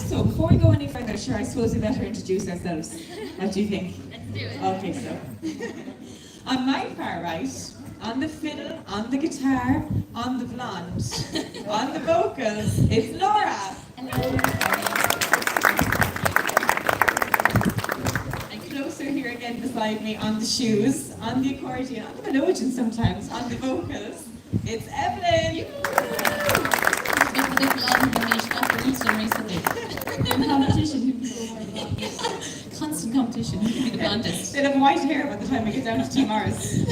So before we go any further, sure, I suppose we better introduce ourselves. What do you think? Let's do it. Okay, so on my far right, on the fiddle, on the guitar, on the blonde, on the vocals, it's Laura. Hello. And closer here again beside me on the shoes, on the accordion, on the melodeon sometimes, on the vocals, it's Evelyn. Constant competition. Who can be the blondest? They'll have white hair by the time we get down to Team Mars.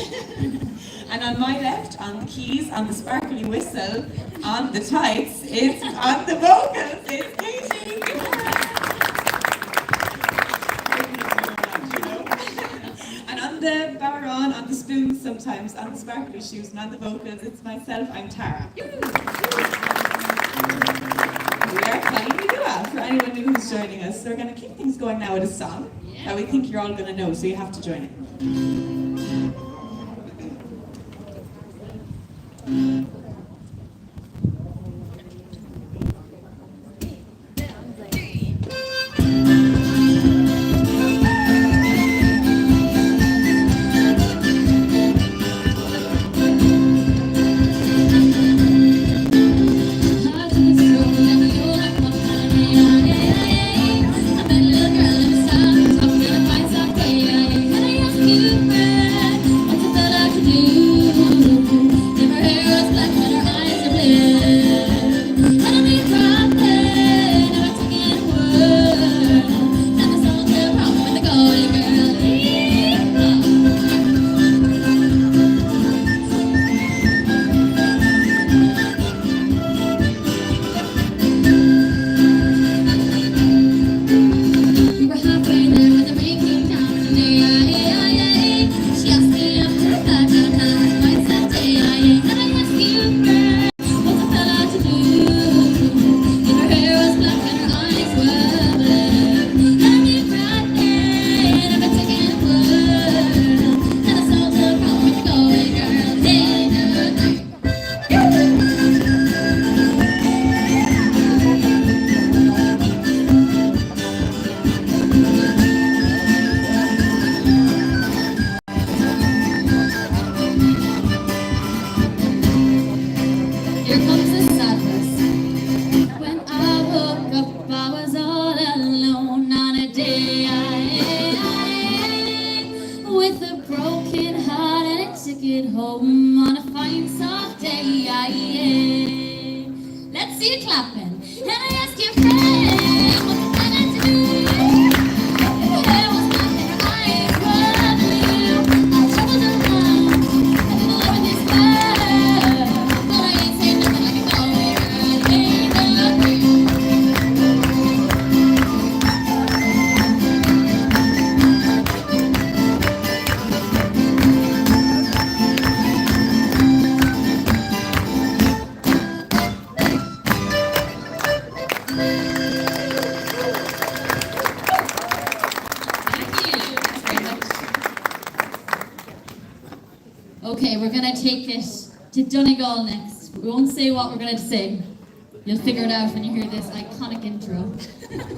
And on my left, on the keys, on the sparkly whistle, on the tights, it's on the vocals, it's Katie. And on the baron, on the spoons sometimes, on the sparkly shoes, and on the vocals, it's myself, I'm Tara. We are playing the duo for anyone new who's joining us. So we're going to keep things going now with a song that we think you're all going to know, so you have to join it. Okay, we're going to take it to Donegal next. We won't say what we're going to sing. You'll figure it out when you hear this iconic intro.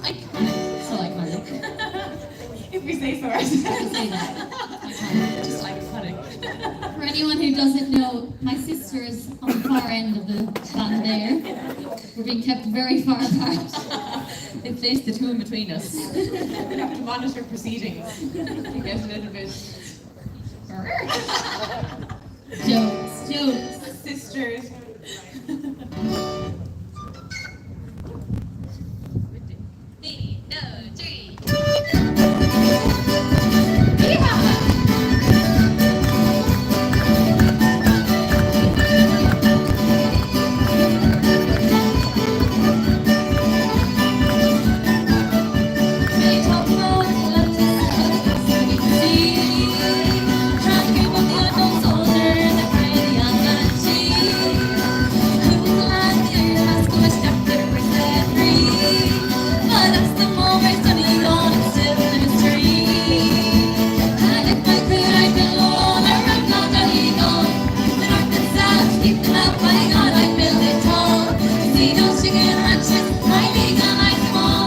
Iconic. So iconic. If we say so ourselves. Say that. Iconic. Just iconic. For anyone who doesn't know, my sister is on the far end of the band there. We're being kept very far apart. They placed the two in between us. We have to monitor proceedings. You get a little bit... Jokes. Sisters. Chicken ranches, hiding on my small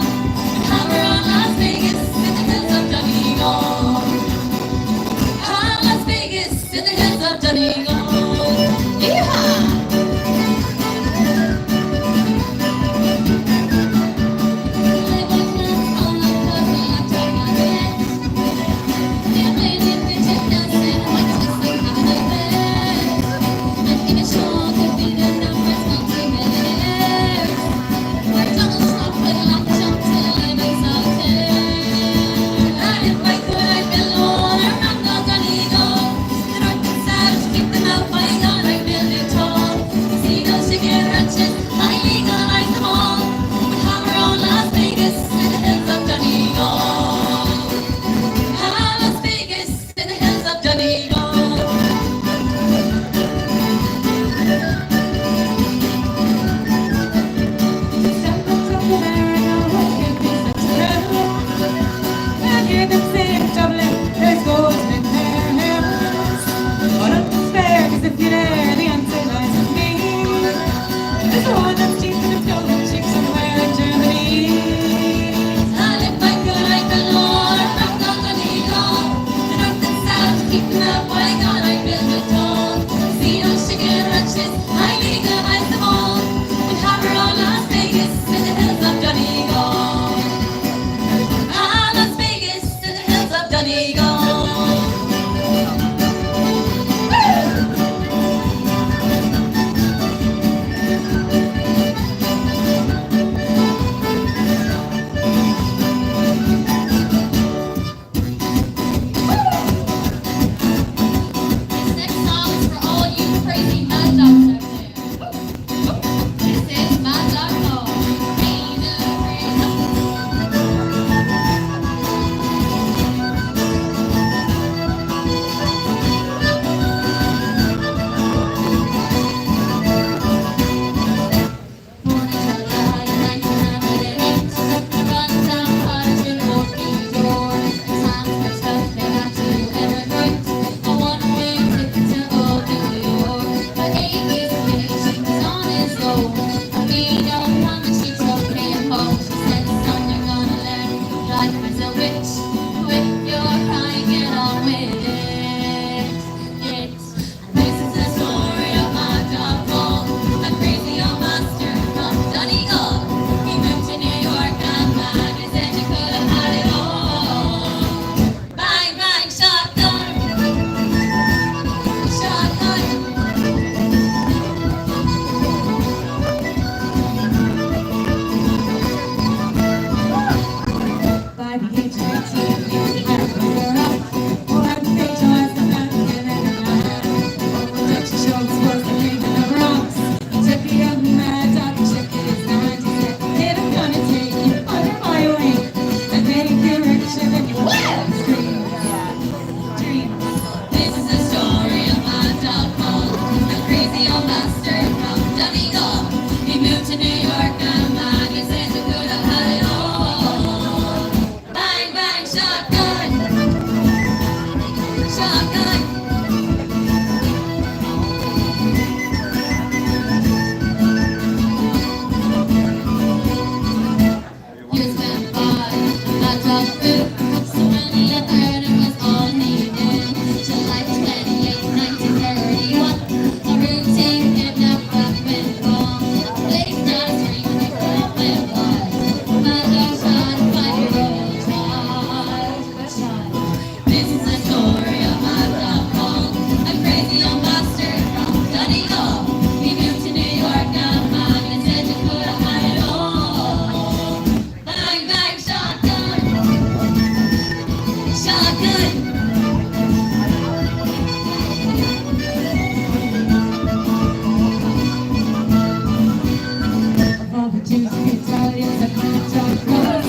but it's a kind of buzz.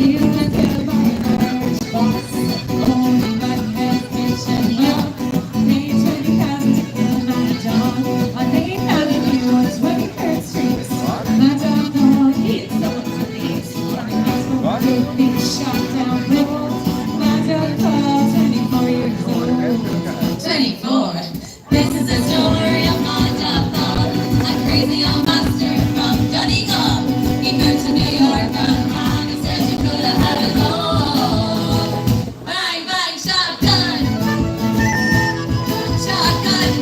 You can tell by an Irish boss. Only my hesitation young. Maybe 20,000 in my dawn. On 80,000 viewers, 23rd Street. My dog called, he's so elite. What? Being shot down cold. My dog called, 24 years old. 24. This is a story of my dog. A crazy old monster from Donegal. He moved to New York and he said you could have had it all. Bang, bang, shotgun. Shotgun.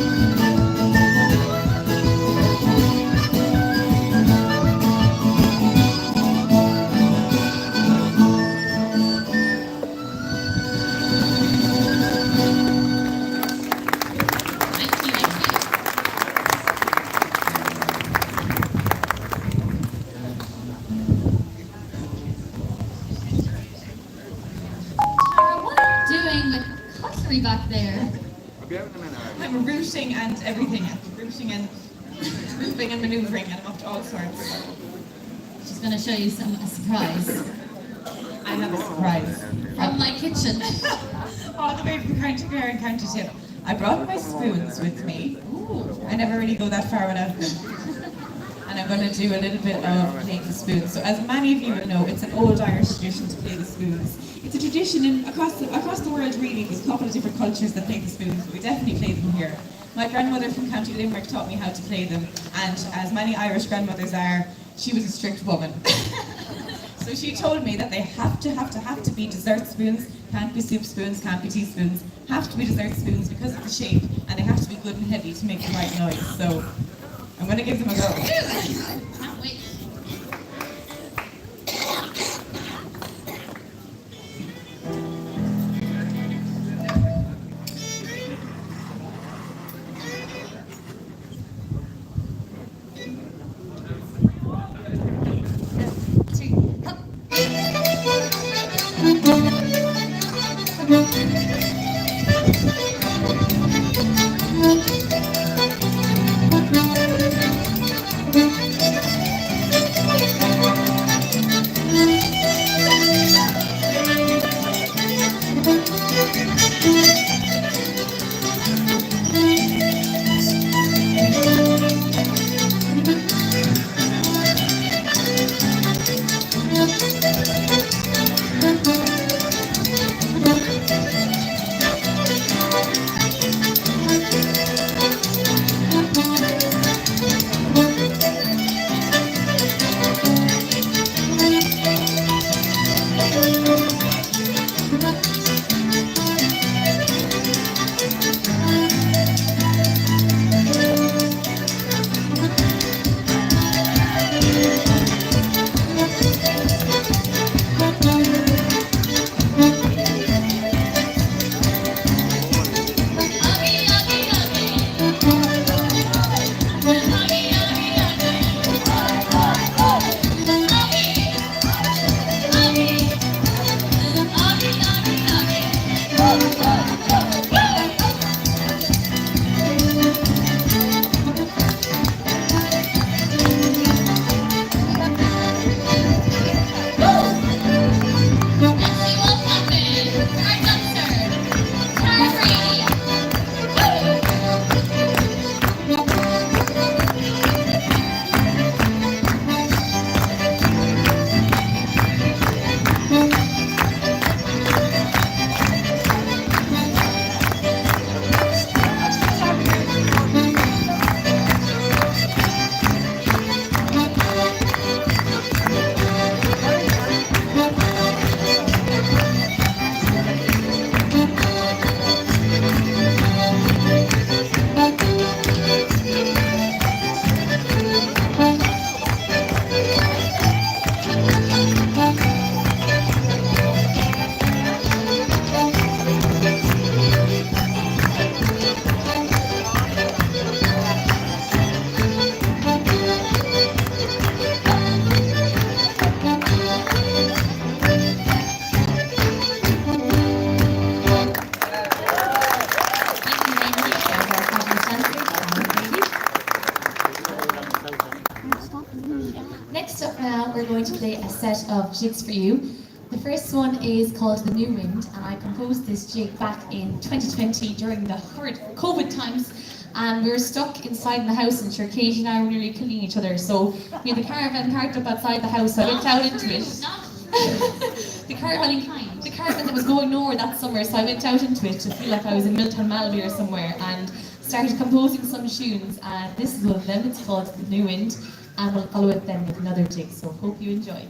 Thank you, thank you. Tara, what are you doing with cutlery back there? I'm rooting and everything. I'm rooting and moving and manoeuvring and I'm up to all sorts. She's going to show you a surprise I have a surprise. from my kitchen. All the way from County Clare and County Tip. I brought my spoons with me. I never really go that far without them. And I'm going to do a little bit of playing the spoons. So as many of you would know, it's an old Irish tradition to play the spoons. It's a tradition across the world really. There's a couple of different cultures that play the spoons, but we definitely play them here. My grandmother from County Limerick taught me how to play them, and as many Irish grandmothers are, she was a strict woman. So she told me that they have to be dessert spoons, can't be soup spoons, can't be teaspoons, have to be dessert spoons because of the shape, and they have to be good and heavy to make the right noise. So I'm going to give them a go. Can't wait. today a set of jigs for you. The first one is called The New Wind, and I composed this jig back in 2020 during the horrid COVID times, and we were stuck inside in the house, and sure, Katie and I were nearly killing each other, so we had the caravan parked up outside the house, so I went out into it. The caravan that was going nowhere that summer, so I went out into it to feel like I was in Milton Malby or somewhere, and started composing some tunes, and this is one of them. It's called The New Wind, and we'll follow it then with another jig, so hope you enjoy.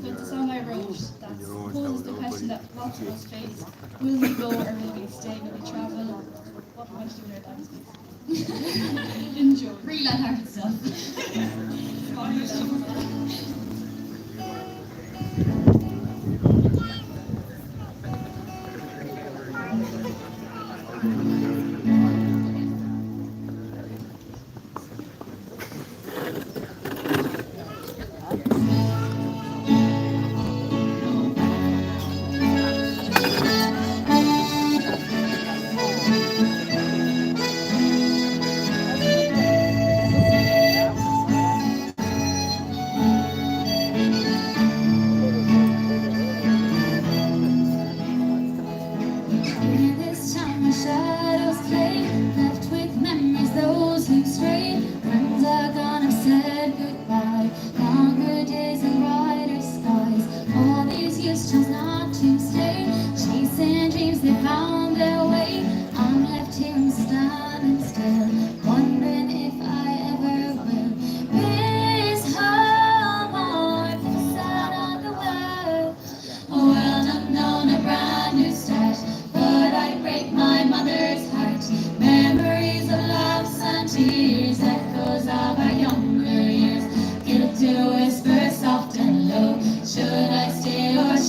It's a song I wrote that poses the question that lots of us face. Will we go or will we stay? Will we travel? What we want to do with our lives? Enjoy. Real hard stuff.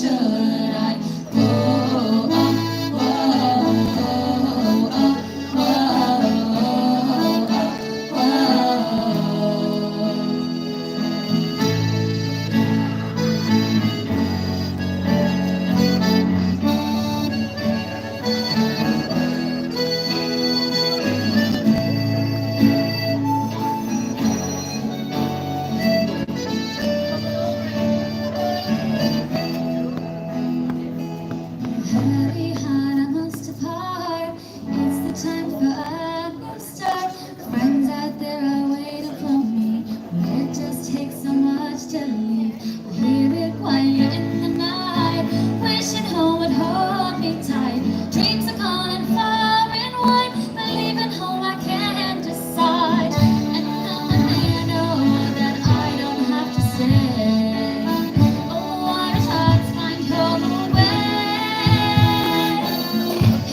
should I go up? Heavy heart, I must depart. It's the time for a new start. Friends out there are waiting for me, but it just takes so much to leave. I hear it quiet in the night, wishing home would hold me tight. Dreams are gone and far and wide, but leaving home I can't decide. And now I know that I don't have to stay. Oh, our hearts find home away.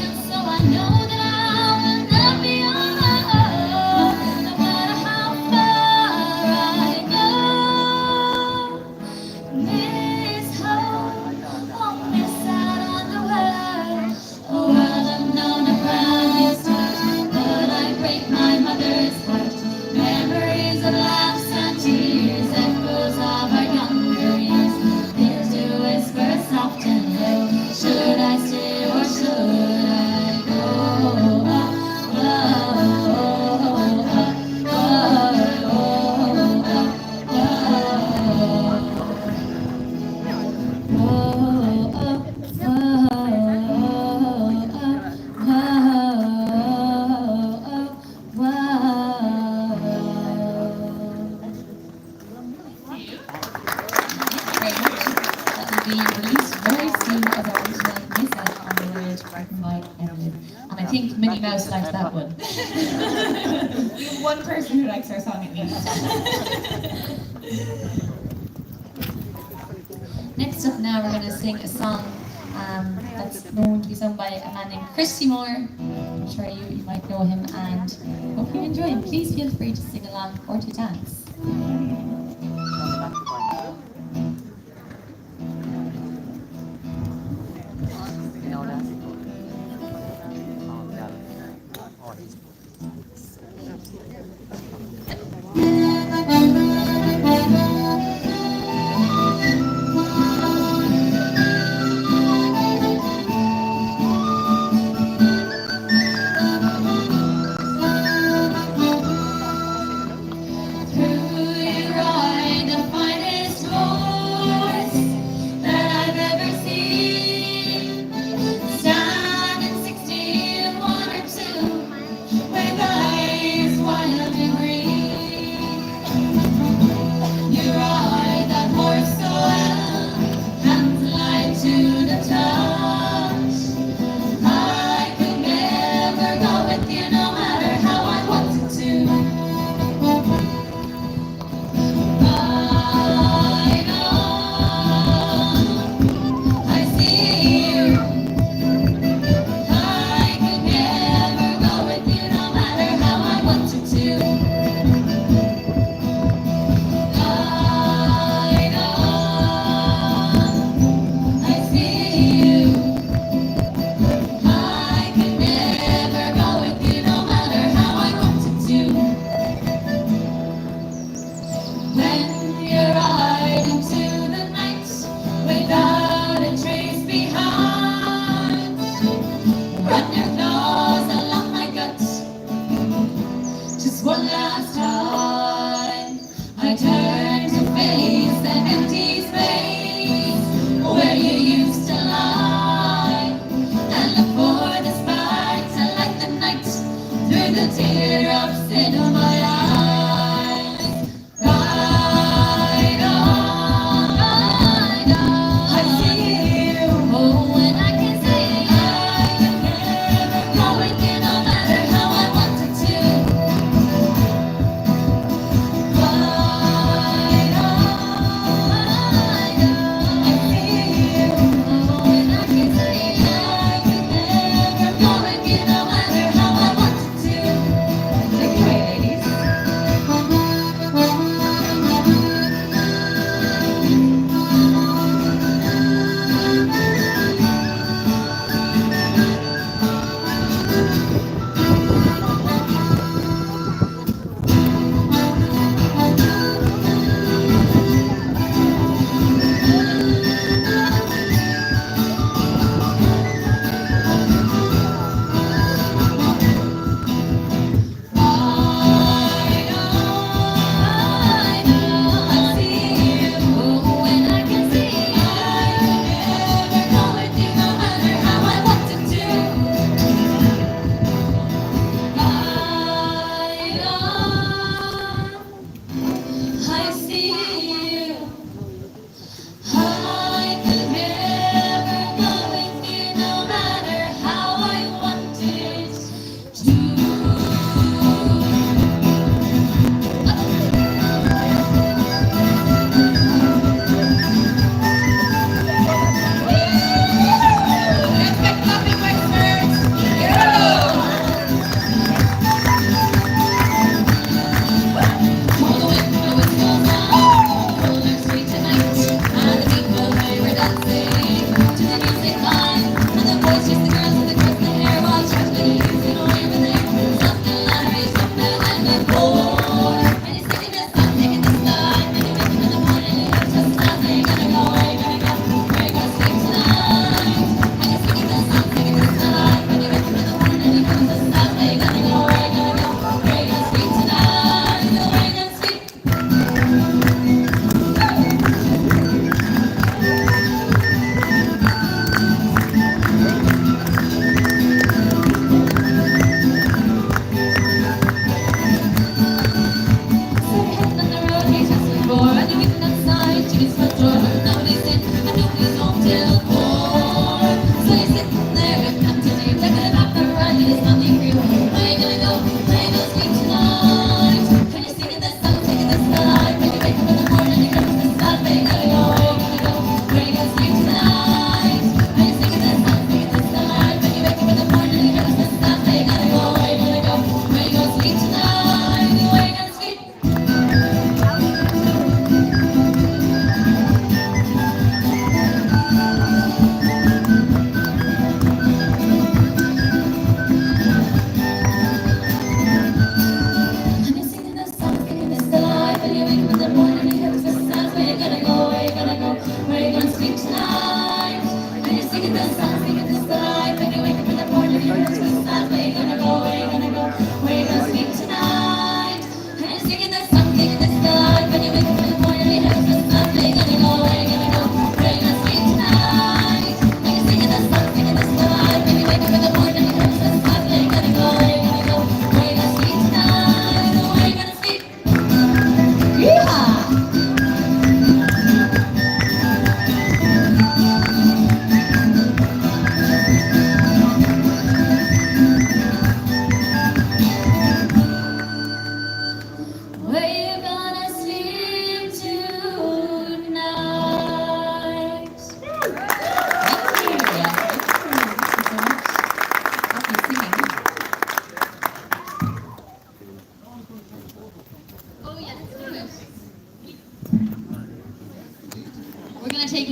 And so I know that I will not be alone, no matter how far I go. Miss home, won't miss out on the world. A world unknown, a brand new start. But I break my mother's heart. Memories of laughs and tears, echoes of our younger years. Fears to whisper soft and low. Should I stay or should I go up? Very much. That will be released very soon as our original myself on the word written by Emily. And I think Minnie Mouse liked that one. We have one person who likes our song at least. Next up now we're going to sing a song that's known to be sung by a man named Christy Moore. I'm sure you might know him and hope you enjoy him. Please feel free to sing along or to dance. Through your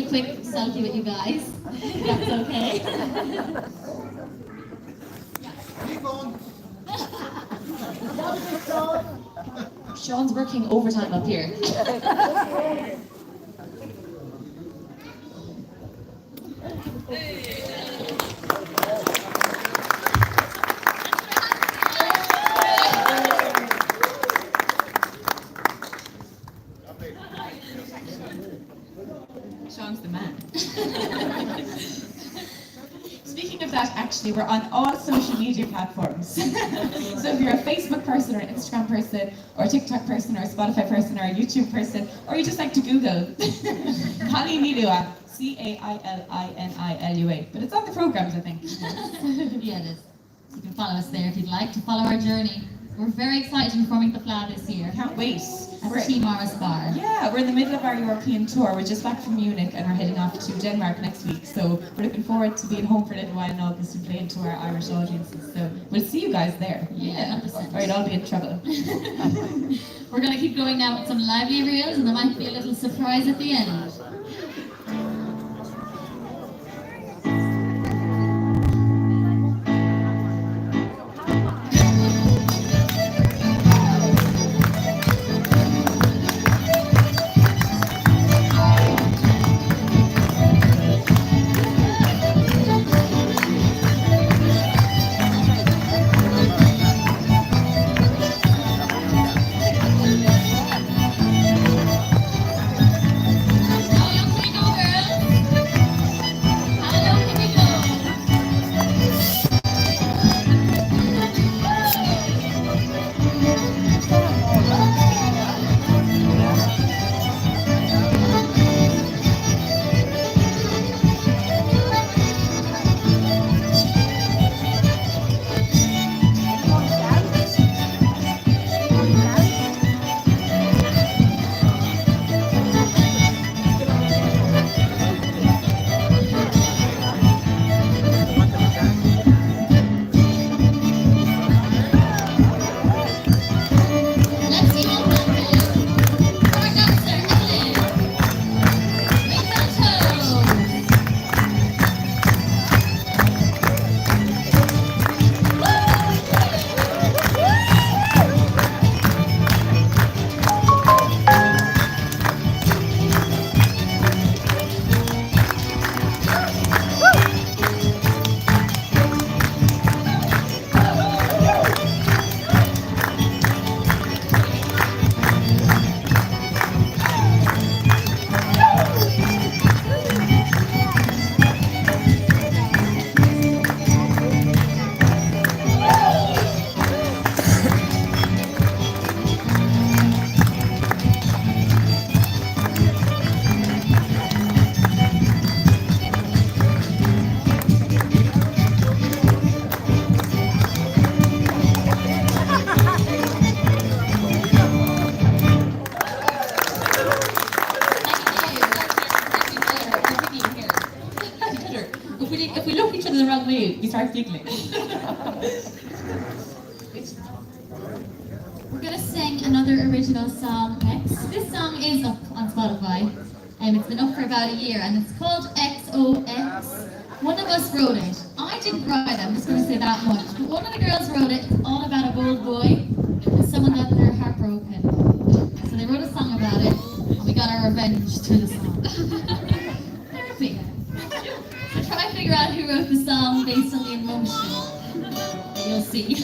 quick selfie with you guys. If that's okay. Keep going. Sean's working overtime up here. Sean's the man. Speaking of that, actually, we're on all social media platforms. So if you're a Facebook person or an Instagram person or a TikTok person or a Spotify person or a YouTube person, or you just like to Google Cailínilua, Cailinilia, but it's on the programs, I think. Yeah, it is. So you can follow us there if you'd like to follow our journey. We're very excited to be performing the fleadh this year. Can't wait. At Team Morris Bar. Yeah, we're in the middle of our European tour. We're just back from Munich and we're heading off to Denmark next week. So we're looking forward to being home for a little while in August and playing to our Irish audiences. So we'll see you guys there. Yeah, 100%. Or you'll all be in trouble. We're going to keep going now with some lively reels and there might be a little surprise at the end. If we look each other the wrong way, we start giggling. We're gonna sing another original song next. This song is up on Spotify, and it's been up for about a year, and it's called XOX. One of us wrote it. I didn't write it, I'm just gonna say that much. But one of the girls wrote it. It's all about a bold boy, and someone got their heart broken. So they wrote a song about it, and we got our revenge through the song. Therapy. So try and figure out who wrote the song based on the emotion. And you'll see.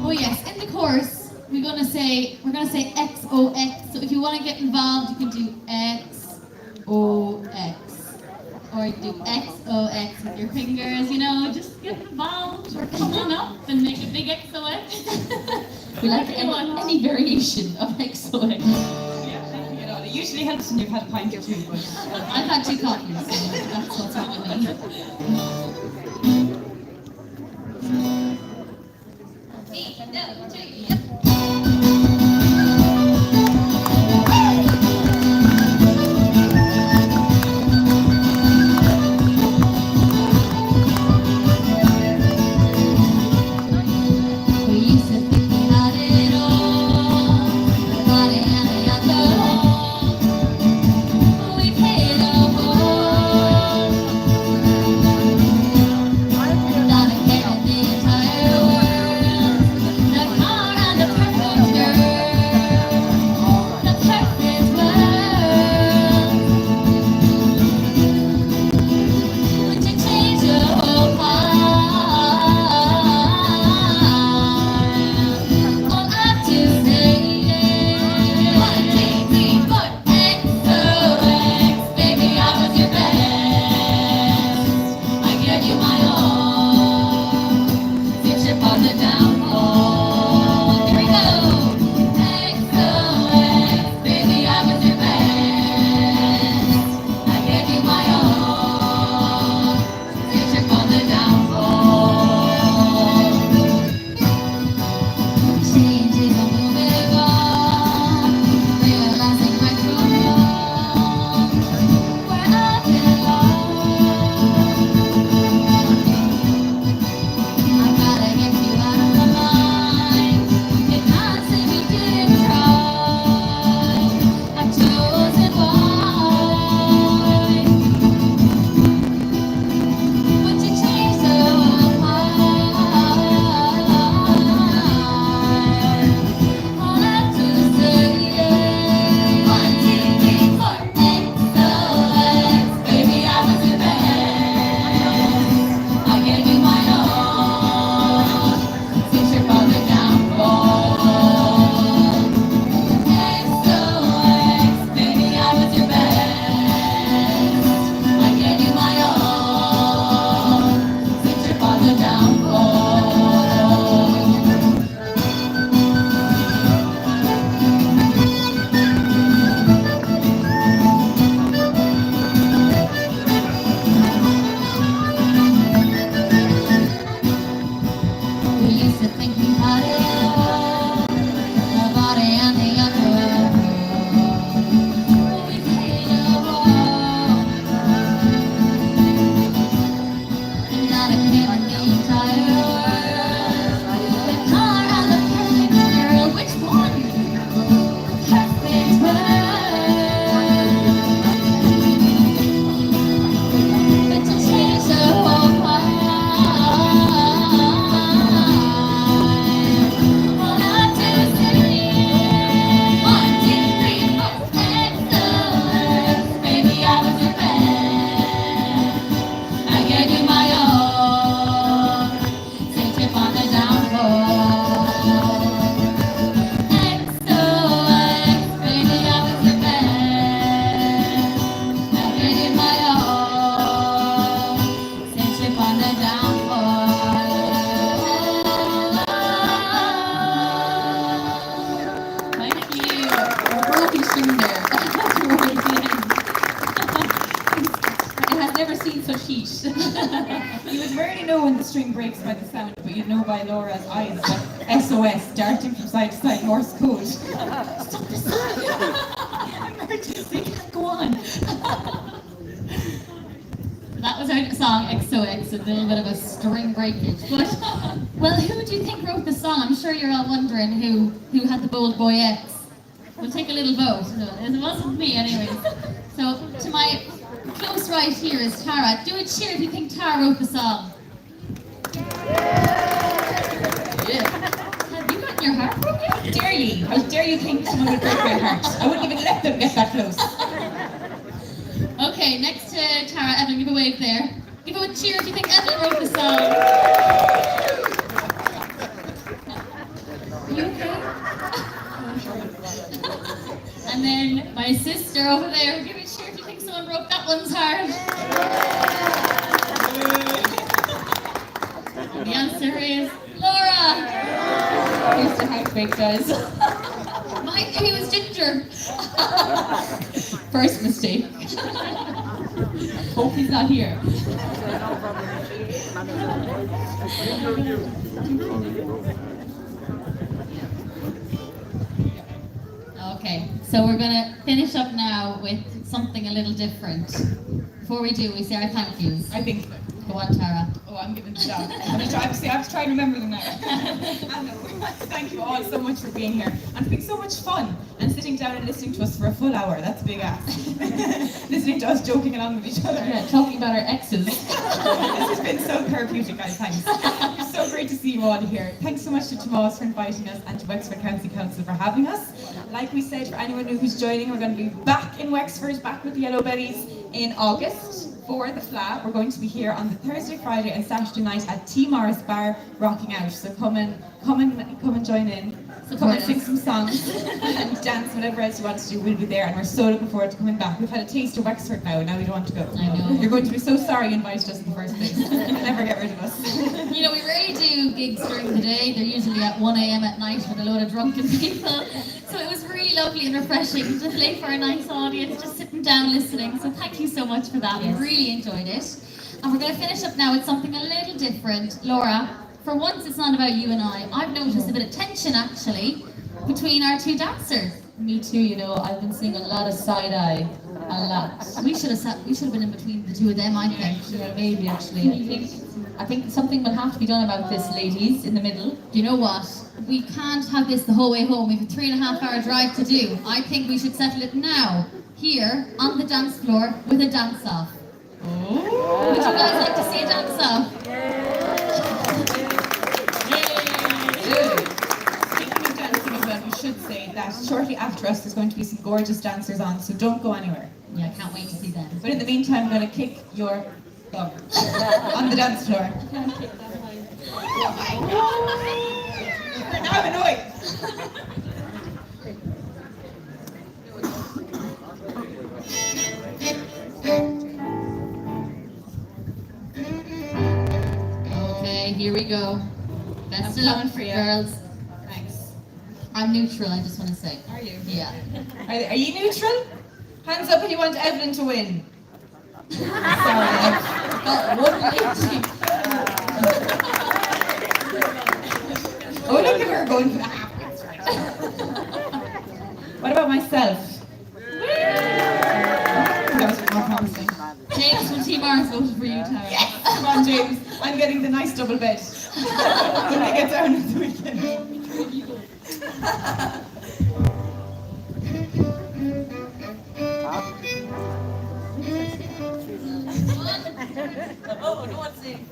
Oh yes, in the chorus we're gonna say XOX. So if you want to get involved, you can do XOX, or you can do XOX with your fingers. You know, just get involved, or come on up and make a big XOX. We like any variation of XOX. Yeah, it usually helps when you've had a pint or two. But I've had 2 coffees, so that's what's wrong with me. We used to think we had Pete. You would rarely know when the string breaks by the sound, but you'd know by Laura's eyes that SOS, darting from side to side, Morse code. Stop the song! Emergency, can't go on. That was our song XOX, a little bit of a string breakage. But, well, who do you think wrote the song? I'm sure you're all wondering who had the Bold Boy X. We'll take a little vote. No, it wasn't me anyways. So, to my close right here is Tara. Do a cheer if you think Tara wrote the song. Yeah. Have you gotten your heart broken? How dare you? How dare you think someone would break my heart? I wouldn't even let them get that close. Okay, next to Tara, Evelyn, give a wave there. Give a cheer if you think Evelyn wrote the song. Are you okay? And then my sister over there, give a cheer if you think someone broke that one's heart. The answer is Laura. Here's the heartbreak, guys. Mine knew he was Ginger. First mistake. Hope he's not here. Okay, so we're going to finish up now with something a little different. Before we do, we say our thank yous. I think. Go on, Tara. Oh, I'm giving it down. I have to try and remember them now. Thank you all so much for being here. And it's been so much fun. And sitting down and listening to us for a full hour. That's a big ask. Listening to us joking along with each other. Yeah, talking about our exes. This has been so therapeutic, guys. Thanks. It's so great to see you all here. Thanks so much to Tomas for inviting us and to Wexford County Council for having us. Like we said, for anyone who's joining, we're going to be back in Wexford, back with the Yellow Bellies in August. For the fleadh, we're going to be here on the Thursday, Friday and Saturday night at T Morris Bar rocking out. So come and join in. Come and sing some songs and dance, whatever else you want to do, we'll be there, and we're so looking forward to coming back. We've had a taste of Wexford now we don't want to go. I know. You're going to be so sorry you invited us in the first place. You'll never get rid of us. You know, we rarely do gigs during the day. They're usually at 1 a.m. at night with a load of drunken people. So it was really lovely and refreshing to play for a nice audience, just sitting down listening. So thank you so much for that. Yes. We really enjoyed it. And we're going to finish up now with something a little different. Laura, for once it's not about you and I. I've noticed a bit of tension actually between our two dancers. Me too, you know, I've been seeing a lot of side-eye. A lot. We should have been in between the two of them, I think. Yeah, maybe actually. I think something will have to be done about this, ladies, in the middle. You know what? We can't have this the whole way home. We have a 3.5 hour drive to do. I think we should settle it now, here, on the dance floor, with a dance-off. Oh. Would you guys like to see a dance-off? Speaking of dancing as well, we should say that shortly after us there's going to be some gorgeous dancers on, so don't go anywhere. Yeah, I can't wait to see them. But in the meantime, I'm going to kick your bum on the dance floor. Now I'm annoyed. Okay, here we go. Best of I'm coming luck, for you. girls. Thanks. I'm neutral, I just want to say. Are you? Yeah. Are you neutral? Hands up if you want Evelyn to win. Sorry, I've got one lady. Oh, look at her going for that. What about myself? That was more promising. James from T Mars voted for you, Tara. Yes! Come on, James. I'm getting the nice double bed. When I get down at the weekend. Oh, no one's saying.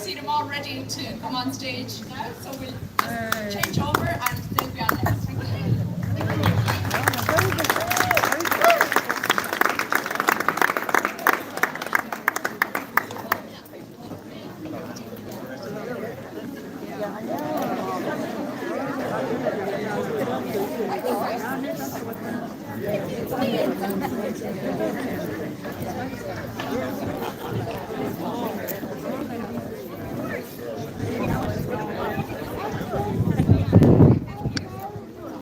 see them all ready to come on stage now, so we'll just change over and they'll be on next. Thank you.